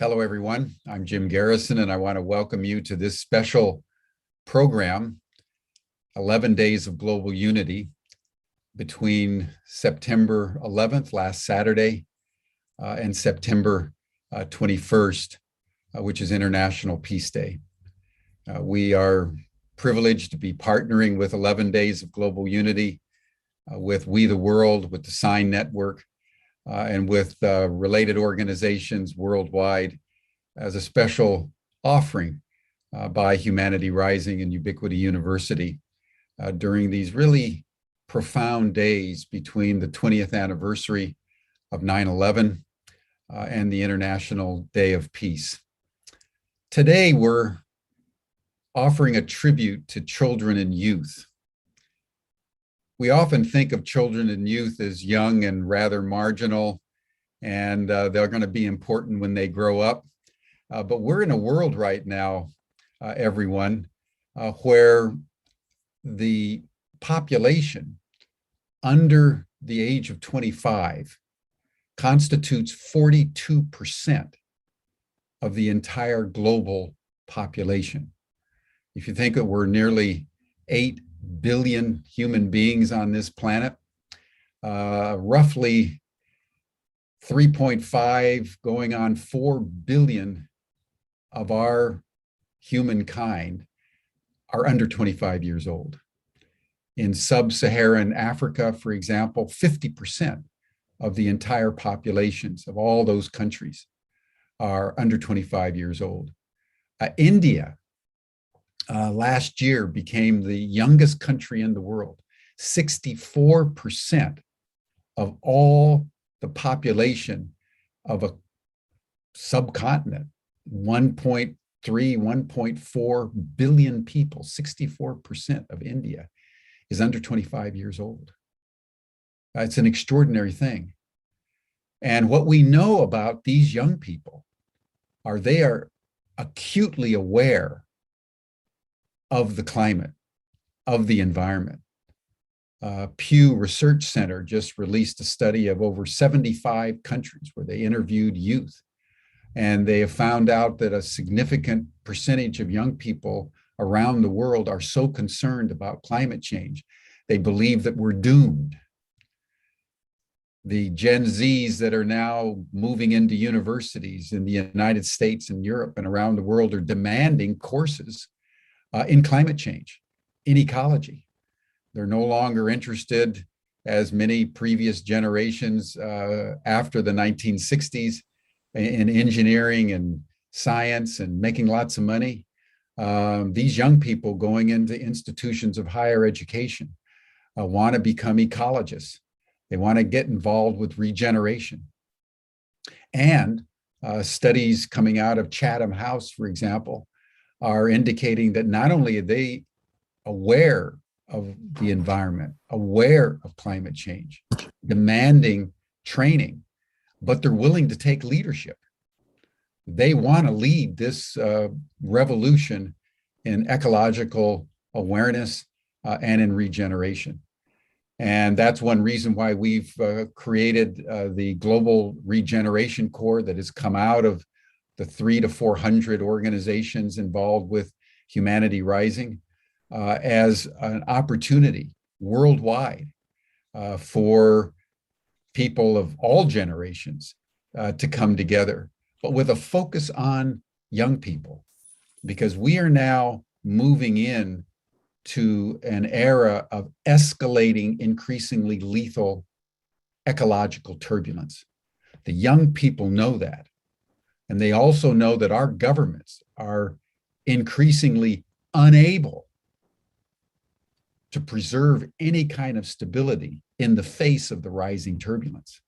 Hello, everyone. I'm Jim Garrison, and I want to welcome you to this special program, 11 Days of Global Unity, between September 11th, last Saturday, and September 21st, which is International Peace Day. We are privileged to be partnering with 11 Days of Global Unity, with We the World, with the Sign Network, and with related organizations worldwide as a special offering by Humanity Rising and Ubiquity University during these really profound days between the 20th anniversary of 9/11 and the International Day of Peace. Today, we're offering a tribute to children and youth. We often think of children and youth as young and rather marginal, and they're going to be important when they grow up. But we're in a world right now, everyone, where the population under the age of 25 constitutes 42% of the entire global population. If you think that we're nearly 8 billion human beings on this planet, roughly 3.5 going on 4 billion of our humankind are under 25 years old. In sub-Saharan Africa, for example, 50% of the entire populations of all those countries are under 25 years old. India, last year became the youngest country in the world. 64% of all the population of a subcontinent, 1.3, 1.4 billion people, 64% of India is under 25 years old. It's an extraordinary thing. And what we know about these young people are they are acutely aware of the climate, of the environment. Pew Research Center just released a study of over 75 countries where they interviewed youth. And they have found out that a significant percentage of young people around the world are so concerned about climate change, they believe that we're doomed. The Gen Zs that are now moving into universities in the United States and Europe and around the world are demanding courses in climate change, in ecology. They're no longer interested, as many previous generations after the 1960s, in engineering and science and making lots of money. These young people going into institutions of higher education want to become ecologists. They want to get involved with regeneration. And studies coming out of Chatham House, for example, are indicating that not only are they aware of the environment, aware of climate change, demanding training, but they're willing to take leadership. They want to lead this revolution in ecological awareness and in regeneration. And that's one reason why we've created the Global Regeneration Corps that has come out of the 300 to 400 organizations involved with Humanity Rising as an opportunity worldwide for people of all generations to come together, but with a focus on young people, because we are now moving in to an era of escalating, increasingly lethal ecological turbulence. The young people know that. And they also know that our governments are increasingly unable to preserve any kind of stability in the face of the rising turbulence.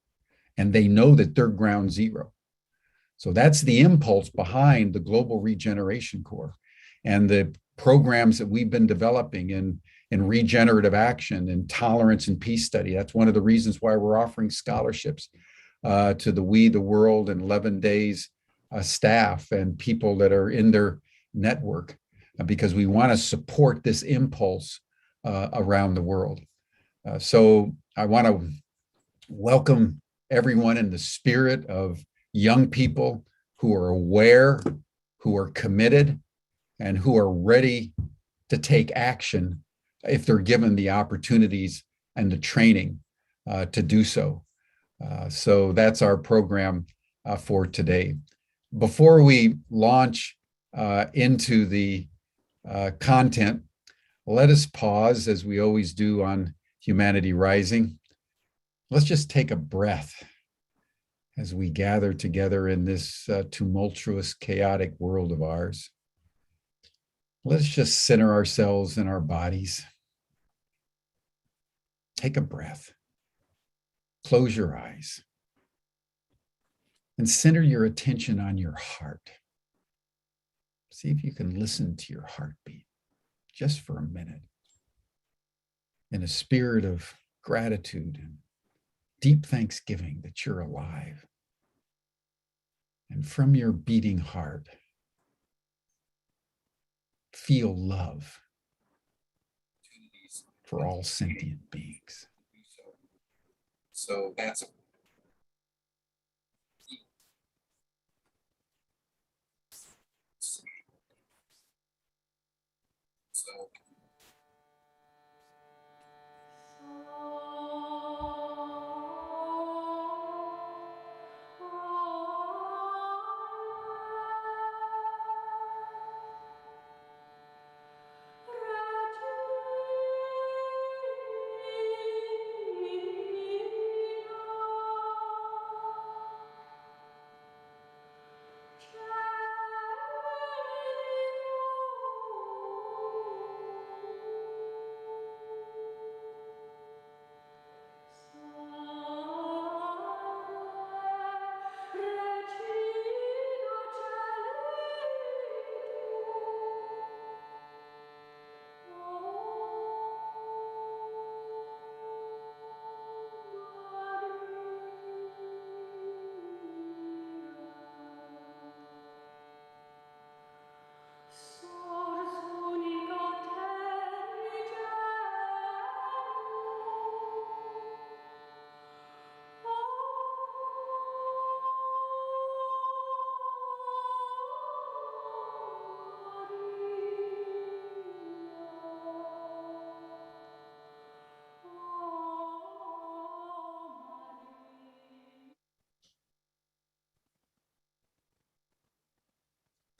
And they know that they're ground zero. So that's the impulse behind the Global Regeneration Corps and the programs that we've been developing in regenerative action and tolerance and peace study. That's one of the reasons why we're offering scholarships to the We the World and 11 Days staff and people that are in their network, because we want to support this impulse around the world. So I want to welcome everyone in the spirit of young people who are aware, who are committed, and who are ready to take action if they're given the opportunities and the training to do so. So that's our program for today. Before we launch into the content, let us pause, as we always do on Humanity Rising. Let's just take a breath as we gather together in this tumultuous, chaotic world of ours. Let's just center ourselves in our bodies. Take a breath. Close your eyes. And center your attention on your heart. See if you can listen to your heartbeat just for a minute in a spirit of gratitude and deep thanksgiving that you're alive. And from your beating heart, feel love for all sentient beings. So that's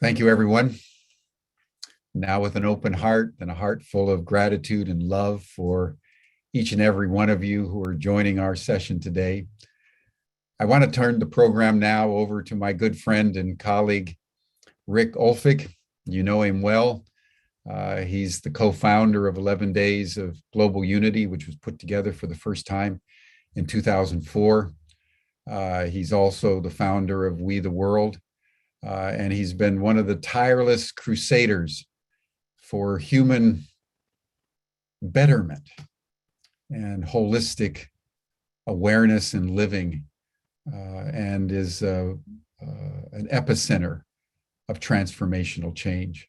Thank you, everyone. Now, with an open heart and a heart full of gratitude and love for each and every one of you who are joining our session today, I want to turn the program now over to my good friend and colleague, Rick Ulfik. You know him well. He's the co-founder of 11 Days of Global Unity, which was put together for the first time in 2004. He's also the founder of We the World. And he's been one of the tireless crusaders for human betterment and holistic awareness and living, and is an epicenter of transformational change.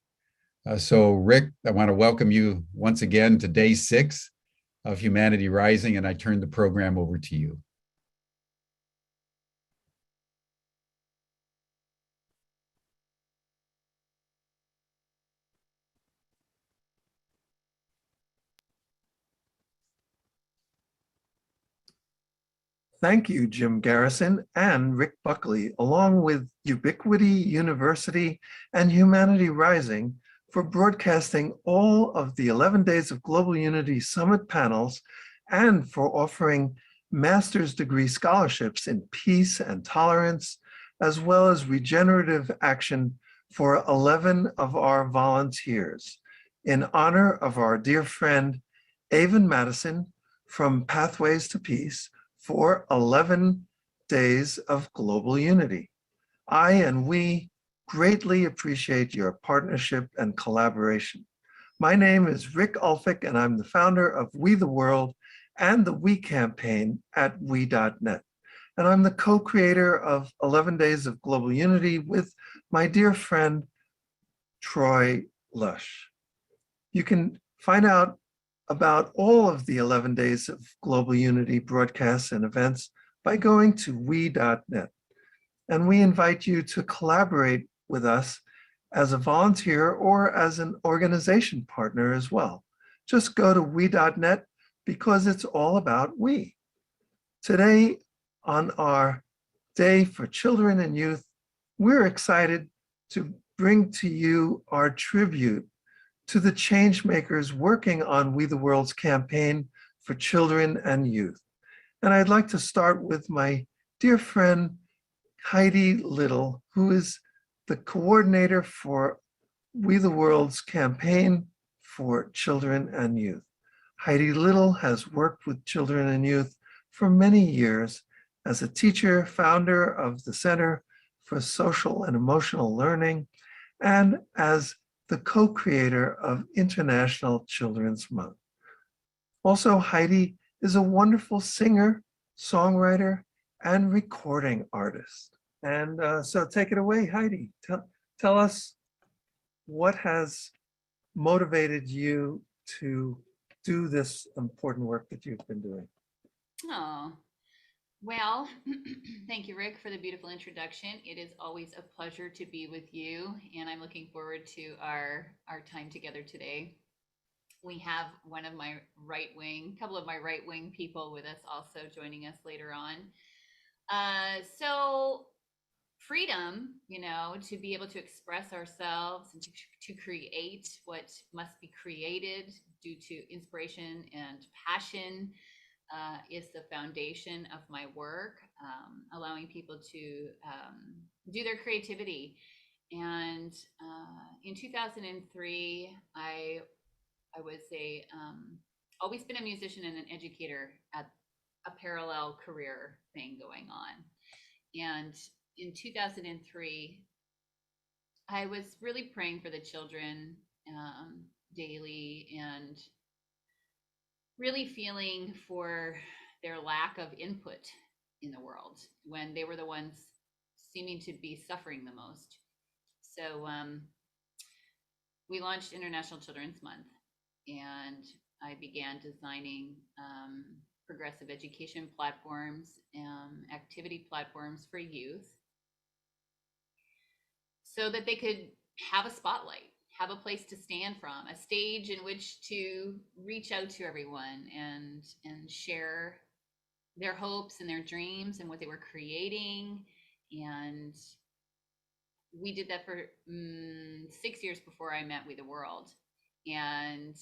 So Rick, I want to welcome you once again to day 6 of Humanity Rising, and I turn the program over to you. Thank you, Jim Garrison and Rick Buckley, along with Ubiquity University and Humanity Rising, for broadcasting all of the 11 Days of Global Unity Summit panels and for offering master's degree scholarships in peace and tolerance, as well as regenerative action for 11 of our volunteers, in honor of our dear friend, Avon Madison from Pathways to Peace, for 11 Days of Global Unity. I and we greatly appreciate your partnership and collaboration. My name is Rick Ulfik, and I'm the founder of We the World and the We campaign at we.net. And I'm the co-creator of 11 Days of Global Unity with my dear friend, Troy Lush. You can find out about all of the 11 Days of Global Unity broadcasts and events by going to we.net. And we invite you to collaborate with us as a volunteer or as an organization partner as well. Just go to we.net because it's all about we. Today, on our Day for Children and Youth, we're excited to bring to you our tribute to the changemakers working on We the World's campaign for children and youth. And I'd like to start with my dear friend, Heidi Little, who is the coordinator for We the World's campaign for children and youth. Heidi Little has worked with children and youth for many years as a teacher, founder of the Center for Social and Emotional Learning, and as the co-creator of International Children's Month. Also, Heidi is a wonderful singer, songwriter, and recording artist. And so take it away, Heidi. Tell us what has motivated you to do this important work that you've been doing. Oh, well, thank you, Rick, for the beautiful introduction. It is always a pleasure to be with you, and I'm looking forward to our time together today. We have one of my couple of my right-wing people with us also joining us later on. So freedom, to be able to express ourselves and to create what must be created due to inspiration and passion is the foundation of my work, allowing people to do their creativity. And in 2003, I was always been a musician and an educator at a parallel career thing going on. And in 2003, I was really praying for the children daily and really feeling for their lack of input in the world when they were the ones seeming to be suffering the most. So we launched International Children's Month, and I began designing progressive education platforms, activity platforms for youth, so that they could have a spotlight, have a place to stand from, a stage in which to reach out to everyone and share their hopes and their dreams and what they were creating. And we did that for 6 years before I met We the World. And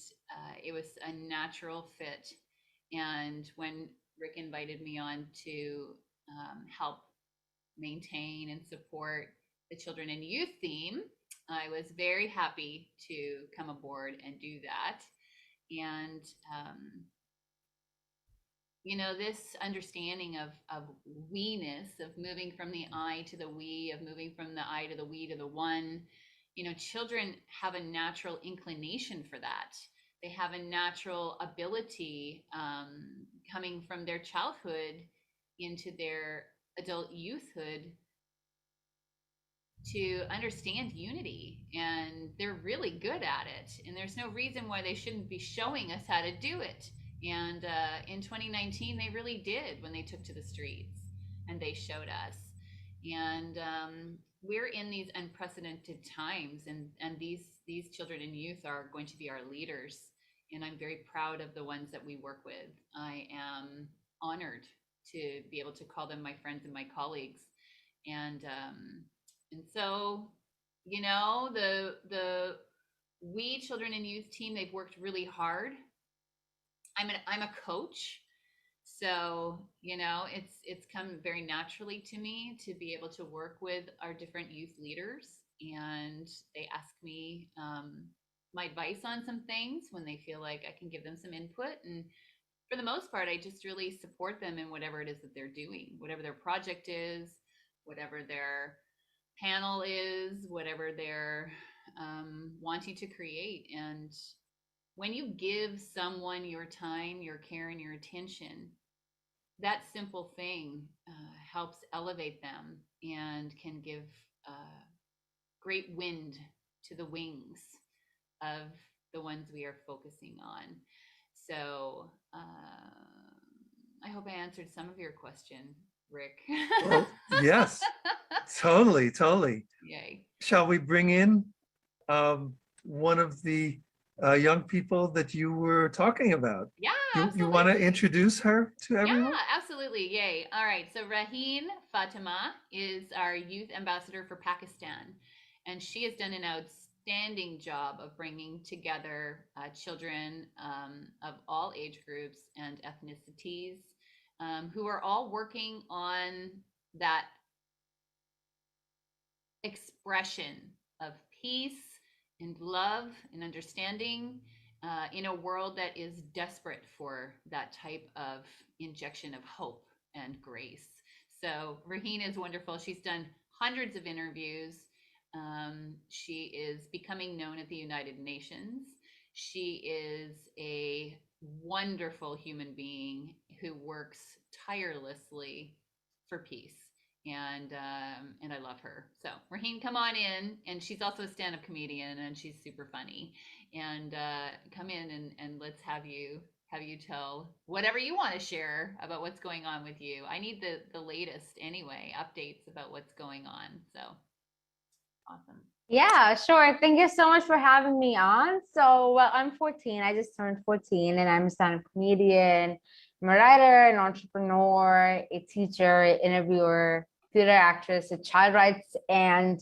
it was a natural fit. And when Rick invited me on to help maintain and support the children and youth theme, I was very happy to come aboard and do that. And this understanding of we-ness, of moving from the I to the we, of moving from the I to the we to the one, children have a natural inclination for that. They have a natural ability coming from their childhood into their adult youthhood to understand unity, and they're really good at it, and there's no reason why they shouldn't be showing us how to do it. And in 2019 they really did, when they took to the streets and they showed us. And we're in these unprecedented times, and these children and youth are going to be our leaders, and I'm very proud of the ones that we work with. I am honored to be able to call them my friends and my colleagues. And so, the We Children and Youth team, they've worked really hard. I'm a coach, so it's come very naturally to me to be able to work with our different youth leaders, and they ask me my advice on some things when they feel like I can give them some input. And for the most part, I just really support them in whatever it is that they're doing, whatever their project is, whatever their panel is, whatever they're wanting to create. And when you give someone your time, your care, and your attention, that simple thing helps elevate them and can give great wind to the wings of the ones we are focusing on. So I hope I answered some of your question, Rick. Well, yes. Totally, totally. Yay. Shall we bring in one of the young people that you were talking about? Yeah, You want to introduce her to everyone? Yeah, absolutely. Yay. All right. So Raheen Fatima is our youth ambassador for Pakistan, and she has done an outstanding job of bringing together children of all age groups and ethnicities who are all working on that expression of peace and love and understanding in a world that is desperate for that type of injection of hope and grace. So Raheen is wonderful. She's done hundreds of interviews. She is becoming known at the United Nations. She is a wonderful human being who works tirelessly for peace. And I love her. So Raheen, come on in, and she's also a stand-up comedian, and she's super funny. And come in and let's have you tell whatever you want to share about what's going on with you. I need the latest anyway, updates about what's going on. So awesome. Yeah, sure. Thank you so much for having me on. So, well, I'm 14. I just turned 14, and I'm a stand-up comedian, I'm a writer, an entrepreneur, a teacher, an interviewer, theater actress, a child rights, and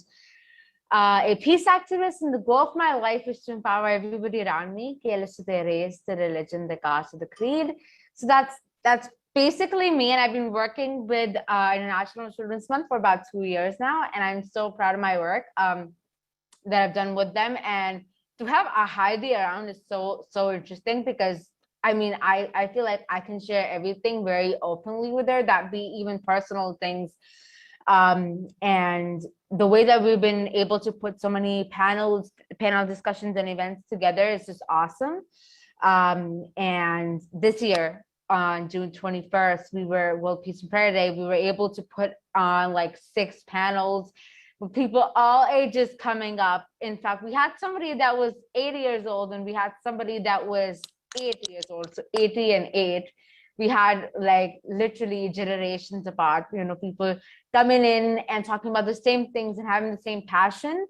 a peace activist. And the goal of my life is to empower everybody around me, regardless of their race, the religion, the caste, or the creed. So that's basically me. And I've been working with International Children's Month for about 2 years now, and I'm so proud of my work that I've done with them. And to have a Heidi around is so interesting, because I mean, I feel like I can share everything very openly with her, that be even personal things. And the way that we've been able to put so many panel discussions and events together is just awesome. And this year on June 21st, World Peace and Prayer Day, we were able to put on like 6 panels with people all ages coming up. In fact, we had somebody that was 80 years old, and we had somebody that was 80 years old, so 80 and 8. We had like literally generations apart, people coming in and talking about the same things and having the same passion.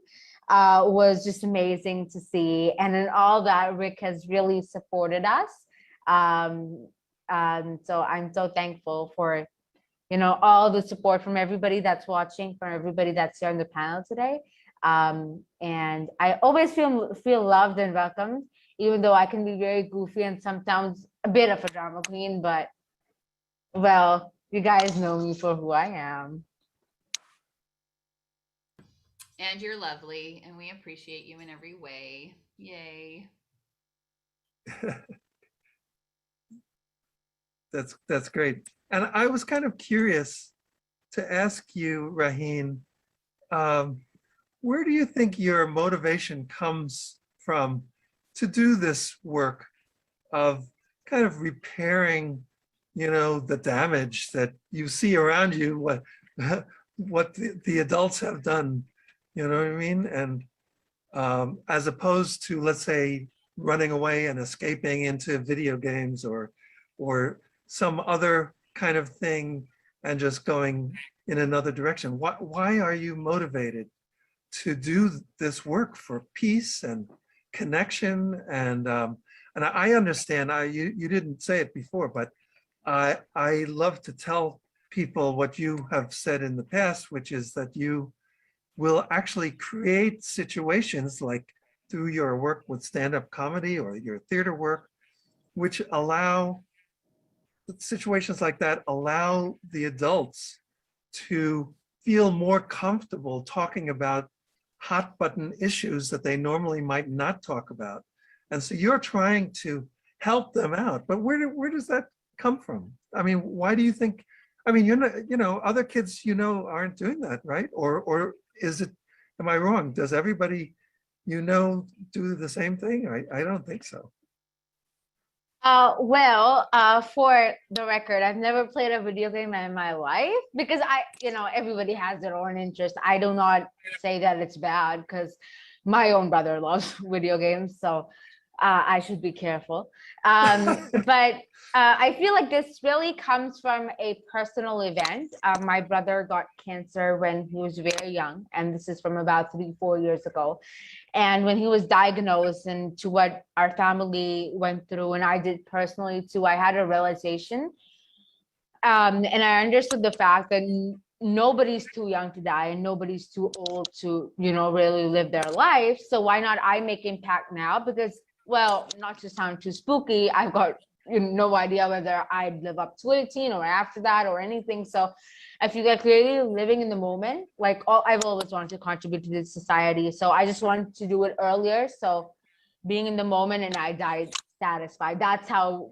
Was just amazing to see. And in all that, Rick has really supported us. So I'm so thankful for, all the support from everybody that's watching, from everybody that's here on the panel today. And I always feel loved and welcomed, even though I can be very goofy and sometimes a bit of a drama queen, but well, you guys know me for who I am. And you're lovely, and we appreciate you in every way. Yay. That's great. And I was kind of curious to ask you, Raheen, where do you think your motivation comes from to do this work of kind of repairing, the damage that you see around you, what the adults have done, you know what I mean? And as opposed to, let's say, running away and escaping into video games or some other kind of thing and just going in another direction. Why are you motivated to do this work for peace and connection? And I understand, you didn't say it before, but I love to tell people what you have said in the past, which is that you will actually create situations, like through your work with stand-up comedy or your theater work, which allow situations like that, allow the adults to feel more comfortable talking about hot button issues that they normally might not talk about. And so you're trying to help them out, but where does that come from? I mean, why do you think, I mean, you're not, other kids, aren't doing that, right? Or is it, am I wrong? Does everybody, do the same thing? I don't think so. Well, for the record, I've never played a video game in my life, because everybody has their own interest. I do not say that it's bad, because my own brother loves video games. So I should be careful. But I feel like this really comes from a personal event. My brother got cancer when he was very young, and this is from about 3-4 years ago. And when he was diagnosed, and to what our family went through, and I did personally too, I had a realization. And I understood the fact that nobody's too young to die and nobody's too old to, really live their life. So why not I make impact now? Because, well, not to sound too spooky, I've got no idea whether I'd live up to 18 or after that or anything. So I feel like really living in the moment, like I've always wanted to contribute to this society. So I just wanted to do it earlier. So being in the moment, and I died satisfied. That's how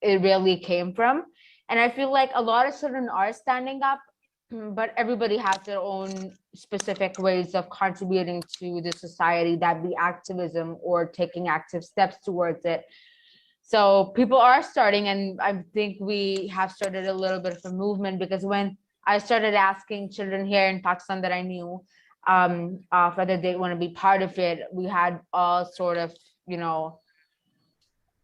it really came from. And I feel like a lot of children are standing up, but everybody has their own specific ways of contributing to the society, that be activism or taking active steps towards it. So people are starting, and I think we have started a little bit of a movement, because when I started asking children here in Pakistan that I knew whether they want to be part of it, we had all sort of,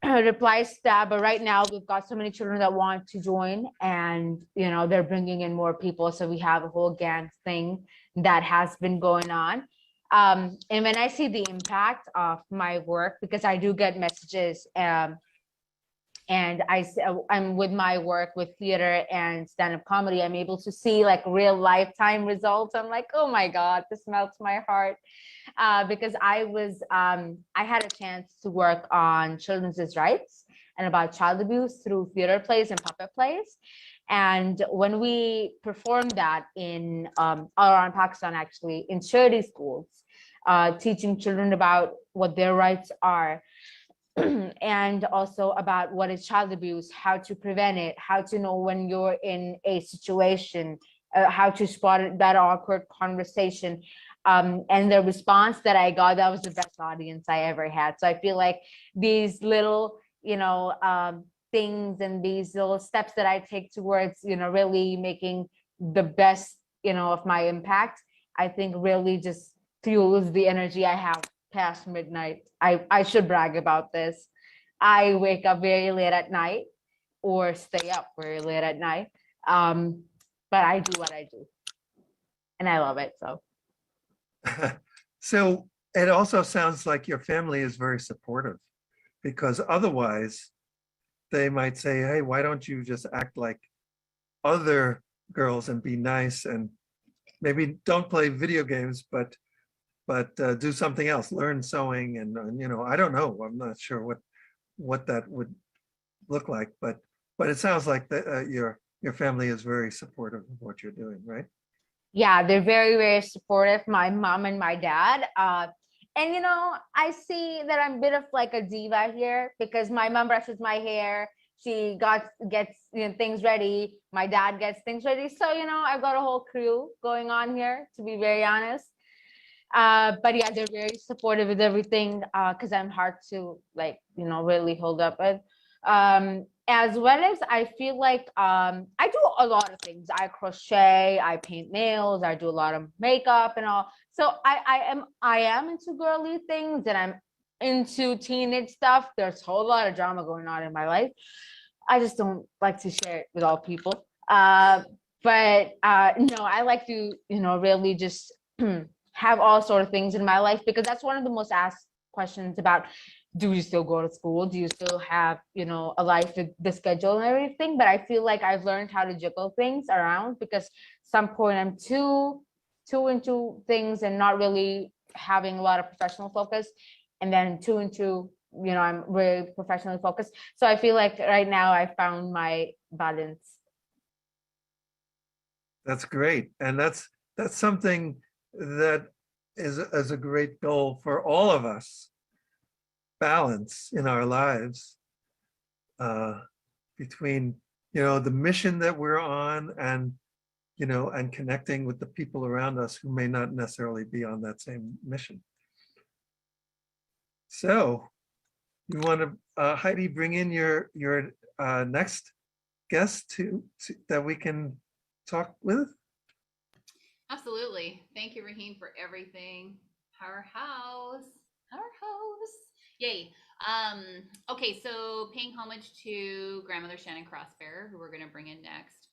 replies to that. But right now we've got so many children that want to join, and they're bringing in more people, so we have a whole gang thing that has been going on. And when I see the impact of my work, because I do get messages, and I'm with my work with theater and stand-up comedy, I'm able to see like real lifetime results. I'm like, oh my God, this melts my heart. Because I had a chance to work on children's rights and about child abuse through theater plays and puppet plays. And when we performed that in all around Pakistan, actually, in charity schools, teaching children about what their rights are, and also about what is child abuse, how to prevent it, how to know when you're in a situation, how to spot that awkward conversation. And the response that I got, that was the best audience I ever had. So I feel like these little, things and these little steps that I take towards, really making the best, of my impact, I think really just fuels the energy I have past midnight. I should brag about this. I wake up very late at night or stay up very late at night. But I do what I do, and I love it. So. So it also sounds like your family is very supportive, because otherwise they might say, hey, why don't you just act like other girls and be nice, and maybe don't play video games, but do something else, learn sewing, and I don't know, I'm not sure what that would look like, but it sounds like that your family is very supportive of what you're doing, right? Yeah, they're very, very supportive, my mom and my dad. And I see that I'm a bit of like a diva here, because my mom brushes my hair, she gets things ready, my dad gets things ready. So I've got a whole crew going on here, to be very honest. But yeah, they're very supportive with everything, because I'm hard to really hold up with. As well as I feel like I do a lot of things. I crochet, I paint nails, I do a lot of makeup and all. So I am into girly things, and I'm into teenage stuff. There's a whole lot of drama going on in my life. I just don't like to share it with all people. But no, I like to really just have all sort of things in my life, because that's one of the most asked questions about, do you still go to school? Do you still have, a life with the schedule and everything? But I feel like I've learned how to juggle things around, because some point I'm too into things and not really having a lot of professional focus. And then too into, I'm really professionally focused. So I feel like right now I found my balance. That's great. And that's something that is a great goal for all of us. Balance in our lives between the mission that we're on, and and connecting with the people around us who may not necessarily be on that same mission. So you want to Heidi, bring in your next guest to that we can talk with? Absolutely. Thank you, Raheen, for everything. Powerhouse. Yay. Okay, so paying homage to grandmother Shannon Crossbear, who we're going to bring in next.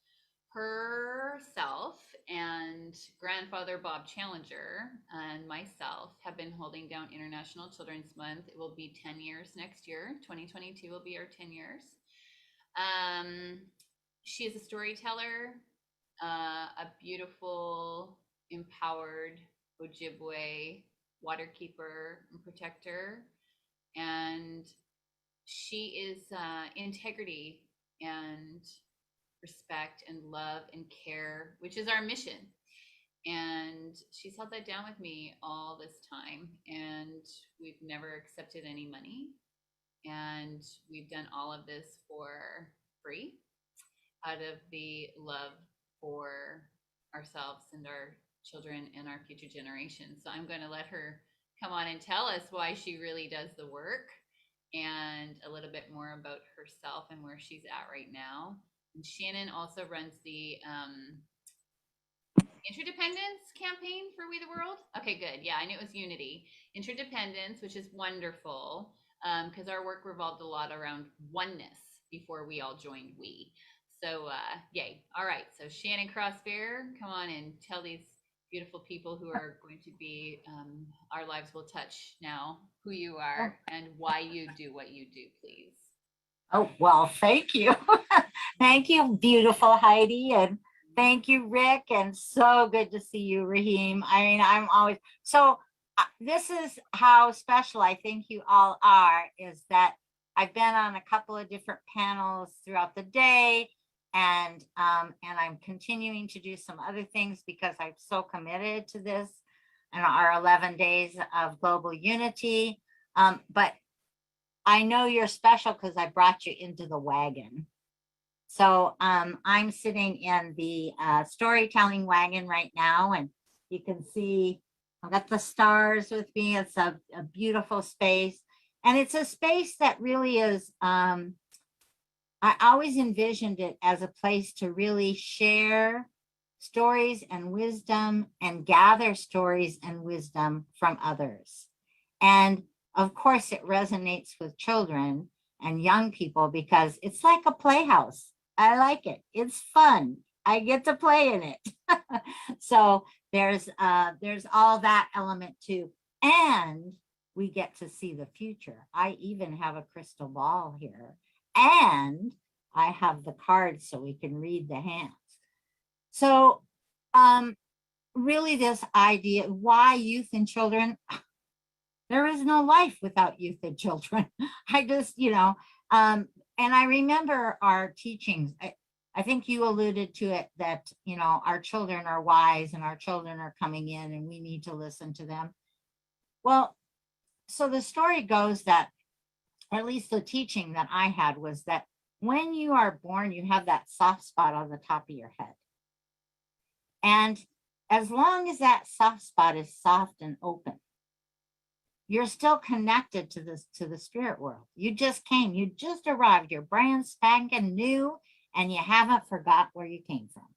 Herself and grandfather Bob Challenger and myself have been holding down International Children's Month. It will be 10 years next year. 2022 will be our 10 years. She is a storyteller, a beautiful, empowered Ojibwe waterkeeper and protector. And she is integrity and respect and love and care, which is our mission. And she's held that down with me all this time. And we've never accepted any money. And we've done all of this for free out of the love for ourselves and our children and our future generations. So I'm going to let her come on and tell us why she really does the work and a little bit more about herself and where she's at right now. And Shannon also runs the interdependence campaign for We the World. Okay, good. Yeah, I knew it was unity. Interdependence, which is wonderful, because our work revolved a lot around oneness before we all joined We. So yay. All right, so Shannon Crossbear, come on and tell these beautiful people who are going to be our lives will touch now who you are and why you do what you do, please. Oh, well, thank you. Thank you, beautiful Heidi, and thank you, Rick, and so good to see you, Raheen. I mean, I'm always, so this is how special I think you all are, is that I've been on a couple of different panels throughout the day, and I'm continuing to do some other things because I'm so committed to this and our 11 days of global unity. But I know you're special because I brought you into the wagon. So I'm sitting in the storytelling wagon right now, and you can see I've got the stars with me. It's a beautiful space, and it's a space that really is, I always envisioned it as a place to really share stories and wisdom and gather stories and wisdom from others. And of course, it resonates with children and young people because it's like a playhouse. I like it. It's fun. I get to play in it. So there's all that element too. And we get to see the future. I even have a crystal ball here. And I have the cards so we can read the hands. So really this idea, why youth and children? There is no life without youth and children. I just, and I remember our teachings. I think you alluded to it that, our children are wise and our children are coming in and we need to listen to them. Well, so the story goes that, or at least the teaching that I had was that when you are born, you have that soft spot on the top of your head. And as long as that soft spot is soft and open, you're still connected to the spirit world. You just came, you just arrived, you're brand spanking new, and you haven't forgot where you came from.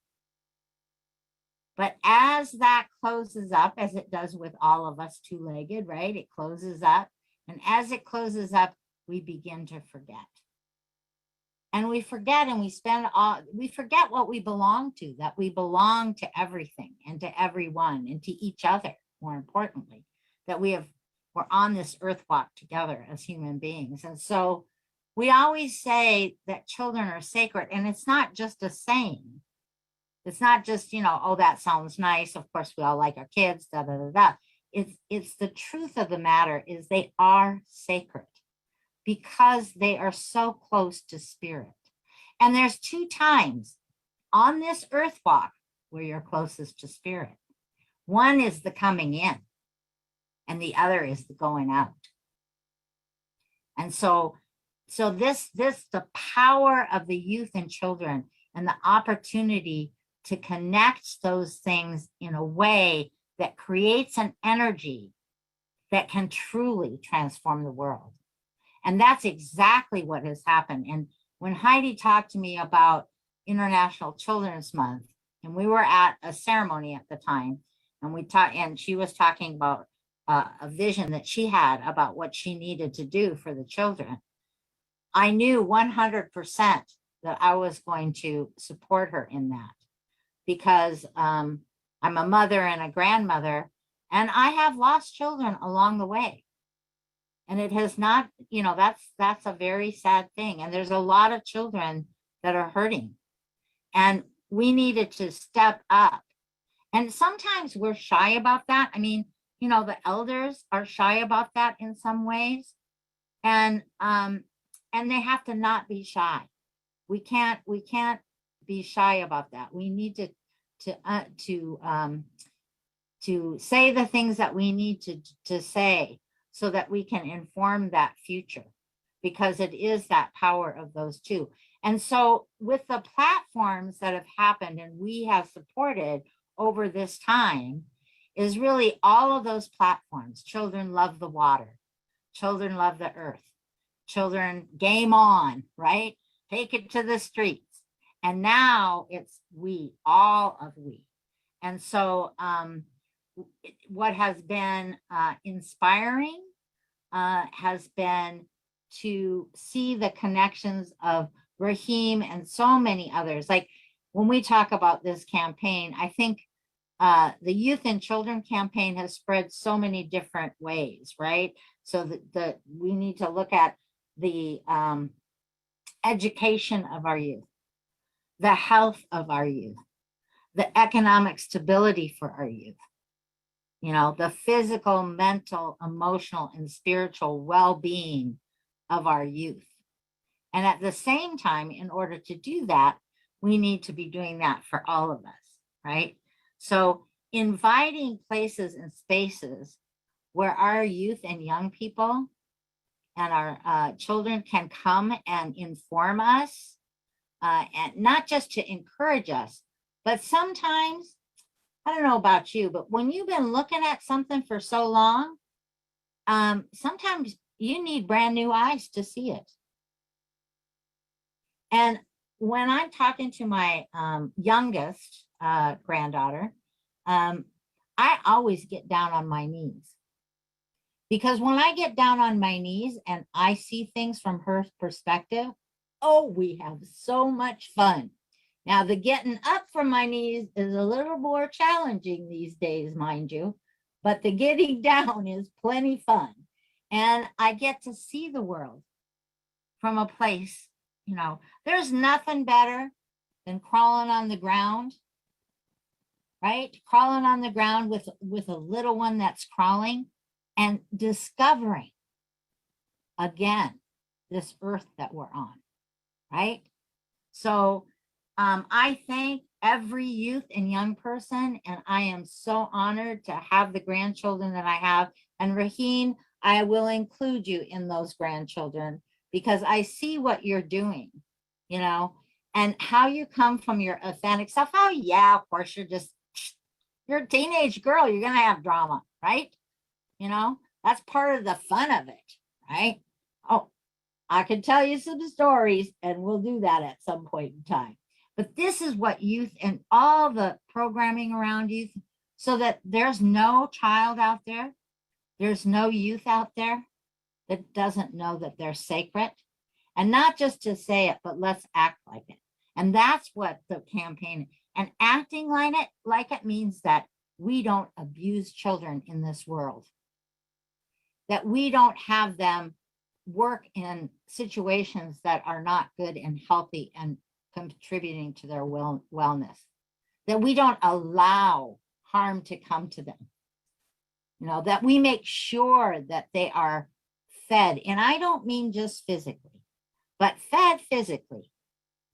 But as that closes up, as it does with all of us two-legged, right? It closes up. And as it closes up, we begin to forget. And we forget, and we forget what we belong to, that we belong to everything and to everyone and to each other, more importantly, that we're on this earth walk together as human beings. And so we always say that children are sacred, and it's not just a saying. It's not just, oh, that sounds nice. Of course, we all like our kids, da, da, da, da. It's the truth of the matter is they are sacred because they are so close to spirit. And there's two times on this earth walk where you're closest to spirit. One is the coming in, and the other is the going out. And so the power of the youth and children and the opportunity to connect those things in a way that creates an energy that can truly transform the world. And that's exactly what has happened. And when Heidi talked to me about International Children's Month, and we were at a ceremony at the time, and she was talking about a vision that she had about what she needed to do for the children, I knew 100% that I was going to support her in that, because I'm a mother and a grandmother, and I have lost children along the way. And it has not, that's a very sad thing. And there's a lot of children that are hurting. And we needed to step up. And sometimes we're shy about that. I mean, the elders are shy about that in some ways. And they have to not be shy. We can't be shy about that. We need to say the things that we need to say, so that we can inform that future, because it is that power of those two. And so with the platforms that have happened and we have supported over this time, is really all of those platforms. Children love the water. Children love the earth. Children, game on, right? Take it to the streets. And now it's we, all of we. And so what has been inspiring has been to see the connections of Raheen and so many others. Like when we talk about this campaign, I think the Youth and Children campaign has spread so many different ways, right? So that we need to look at the education of our youth, the health of our youth, the economic stability for our youth, the physical, mental, emotional, and spiritual well-being of our youth. And at the same time, in order to do that, we need to be doing that for all of us, right? So inviting places and spaces where our youth and young people and our children can come and inform us, and not just to encourage us, but sometimes, I don't know about you, but when you've been looking at something for so long, sometimes you need brand new eyes to see it. And when I'm talking to my youngest granddaughter, I always get down on my knees. Because when I get down on my knees and I see things from her perspective, oh, we have so much fun. Now, the getting up from my knees is a little more challenging these days, mind you, but the getting down is plenty fun. And I get to see the world from a place, there's nothing better than crawling on the ground, right? Crawling on the ground with a little one that's crawling and discovering, again, this earth that we're on, right? So I thank every youth and young person, and I am so honored to have the grandchildren that I have. And Raheen, I will include you in those grandchildren, because I see what you're doing, and how you come from your authentic self. Oh yeah, of course, you're a teenage girl, you're gonna have drama, right? That's part of the fun of it, right? Oh, I can tell you some stories, and we'll do that at some point in time. But this is what youth and all the programming around youth, so that there's no child out there, there's no youth out there that doesn't know that they're sacred. And not just to say it, but let's act like it. And that's what the campaign, and acting like it means that we don't abuse children in this world, that we don't have them work in situations that are not good and healthy and contributing to their wellness, that we don't allow harm to come to them, that we make sure that they are fed. And I don't mean just physically, but fed physically,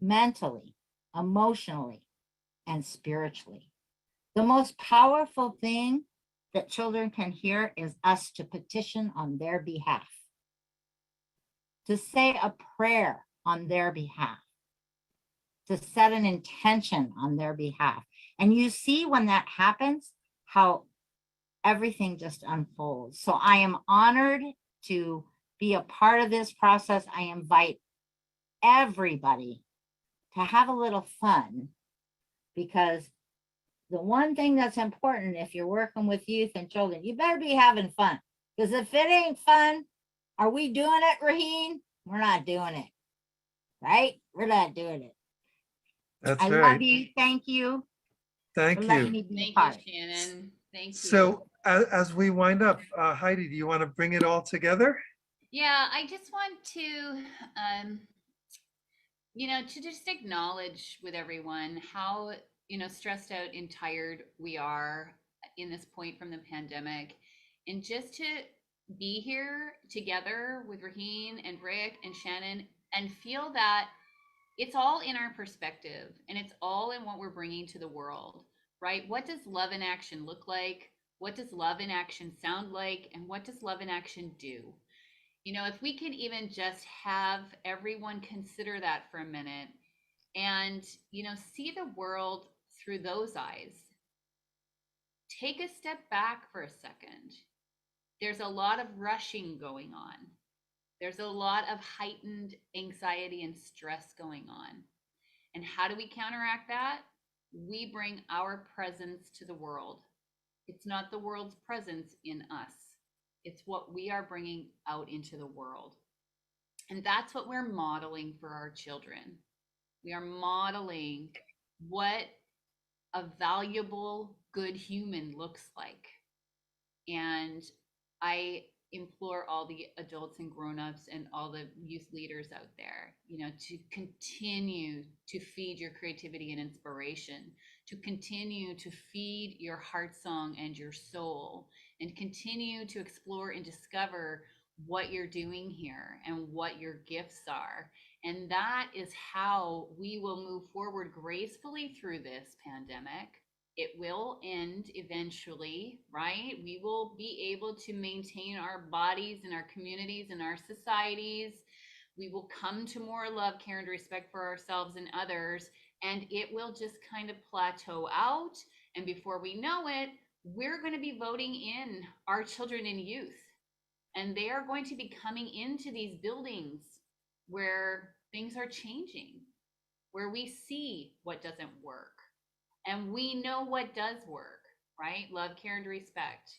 mentally, emotionally, and spiritually. The most powerful thing that children can hear is us to petition on their behalf, to say a prayer on their behalf, to set an intention on their behalf. And you see when that happens, how everything just unfolds. So I am honored to be a part of this process. I invite everybody to have a little fun, because the one thing that's important if you're working with youth and children, you better be having fun. Because if it ain't fun, are we doing it, Raheen? We're not doing it. Right? We're not doing it. That's I right. love you. Thank you Thank for letting you. me be a Thank part. you, Shannon. Thank you. So as we wind up, Heidi, do you want to bring it all together? Yeah, I just want to, to just acknowledge with everyone how, stressed out and tired we are in this point from the pandemic. And just to be here together with Raheen and Rick and Shannon and feel that it's all in our perspective and it's all in what we're bringing to the world, right? What does love in action look like? What does love in action sound like? And what does love in action do? If we can even just have everyone consider that for a minute and, see the world through those eyes, take a step back for a second. There's a lot of rushing going on. There's a lot of heightened anxiety and stress going on. And how do we counteract that? We bring our presence to the world. It's not the world's presence in us. It's what we are bringing out into the world. And that's what we're modeling for our children. We are modeling what a valuable, good human looks like. And I implore all the adults and grown-ups and all the youth leaders out there, to continue to feed your creativity and inspiration, to continue to feed your heart song and your soul, and continue to explore and discover what you're doing here and what your gifts are. And that is how we will move forward gracefully through this pandemic. It will end eventually, right? We will be able to maintain our bodies and our communities and our societies. We will come to more love, care, and respect for ourselves and others, and it will just kind of plateau out. And before we know it, we're going to be voting in our children and youth. And they are going to be coming into these buildings where things are changing, where we see what doesn't work. And we know what does work, right? Love, care, and respect.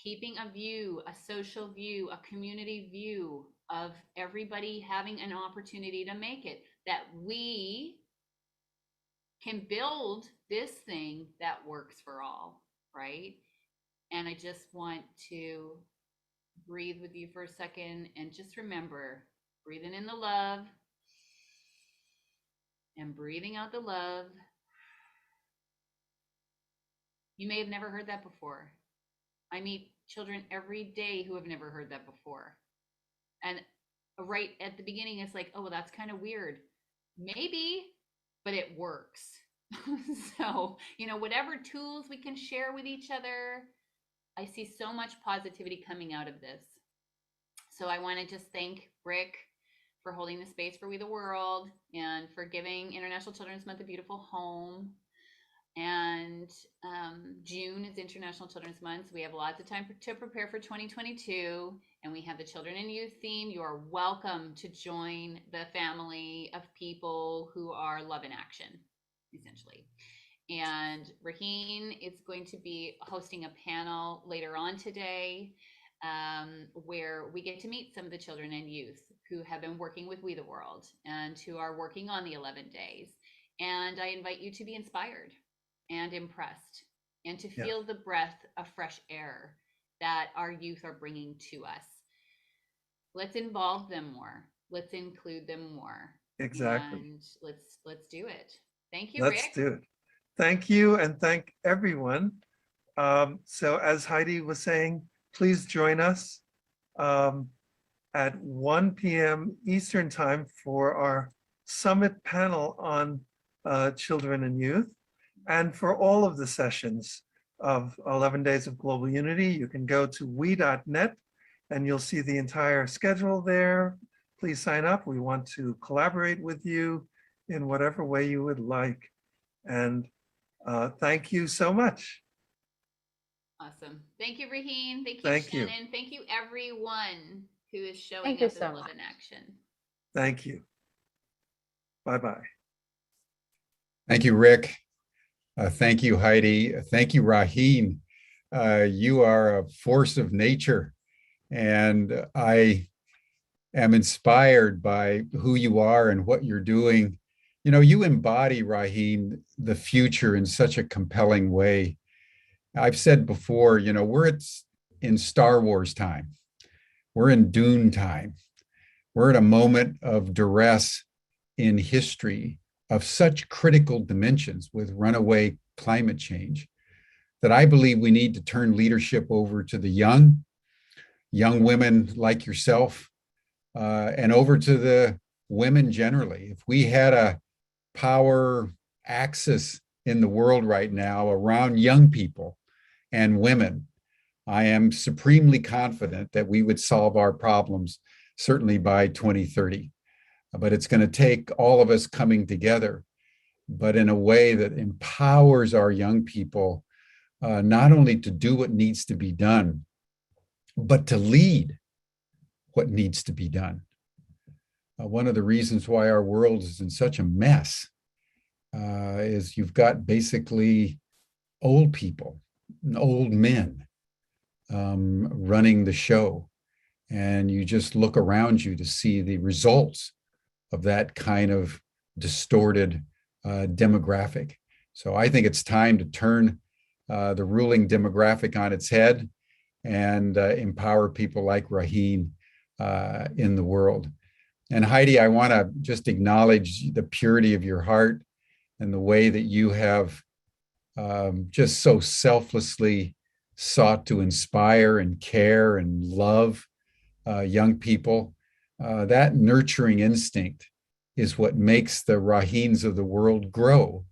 Keeping a view, a social view, a community view of everybody having an opportunity to make it, that we can build this thing that works for all, right? And I just want to breathe with you for a second and just remember, breathing in the love and breathing out the love. You may have never heard that before. I meet children every day who have never heard that before. And right at the beginning, it's like, oh, well, that's kind of weird. Maybe, but it works. So, whatever tools we can share with each other, I see so much positivity coming out of this. So I want to just thank Rick for holding the space for We the World and for giving International Children's Month a beautiful home. And June is International Children's Month. So we have lots of time to prepare for 2022. And we have the Children and Youth theme. You are welcome to join the family of people who are love in action, essentially. And Raheen is going to be hosting a panel later on today where we get to meet some of the children and youth who have been working with We the World and who are working on the 11 days. And I invite you to be inspired and impressed and to feel the breath of fresh air that our youth are bringing to us. Let's involve them more. Let's include them more. Exactly. And let's do it. Thank you, Let's Rick. do it. Thank you, and thank everyone. So as Heidi was saying, please join us at 1 p.m. Eastern Time for our summit panel on children and youth. And for all of the sessions of 11 Days of Global Unity, you can go to we.net and you'll see the entire schedule there. Please sign up. We want to collaborate with you in whatever way you would like. And thank you so much. Awesome. Thank you, Raheen. Thank you, Thank you. Shannon. Thank you, everyone who is showing Thank you up so as love much. in action. Thank you. Bye-bye. Thank you, Rick. Thank you, Heidi. Thank you, Raheen. You are a force of nature, and I am inspired by who you are and what you're doing. You know, you embody, Raheen, the future in such a compelling way. I've said before, you know, in Star Wars time, we're in Dune time. We're at a moment of duress in history of such critical dimensions with runaway climate change that I believe we need to turn leadership over to the young women like yourself, and over to the women generally. If we had a power axis in the world right now around young people and women, I am supremely confident that we would solve our problems, certainly by 2030. But it's going to take all of us coming together, but in a way that empowers our young people, not only to do what needs to be done, but to lead what needs to be done. One of the reasons why our world is in such a mess is you've got basically old people, old men running the show. And you just look around you to see the results of that kind of distorted demographic. So I think it's time to turn the ruling demographic on its head and empower people like Raheen in the world. And Heidi, I want to just acknowledge the purity of your heart and the way that you have just so selflessly sought to inspire and care and love young people. That nurturing instinct is what makes the Raheens of the world grow.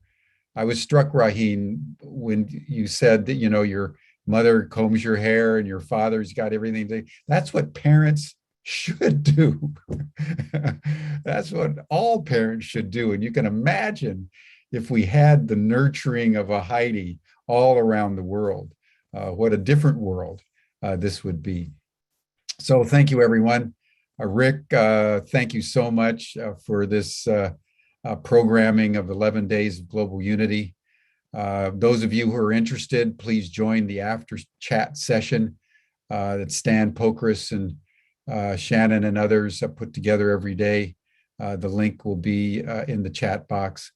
I was struck, Raheen, when you said that, you know, your mother combs your hair and your father's got everything. That's what parents should do. That's what all parents should do. And you can imagine if we had the nurturing of a Heidi all around the world, what a different world this would be. So thank you, everyone. Rick, thank you so much for this programming of 11 Days of Global Unity. Those of you who are interested, please join the after chat session that Stan Pokris and Shannon and others put together every day. The link will be in the chat box.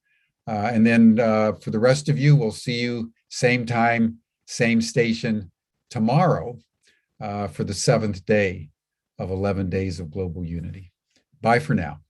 And then for the rest of you, we'll see you same time, same station tomorrow for the 7th day of 11 Days of Global Unity. Bye for now.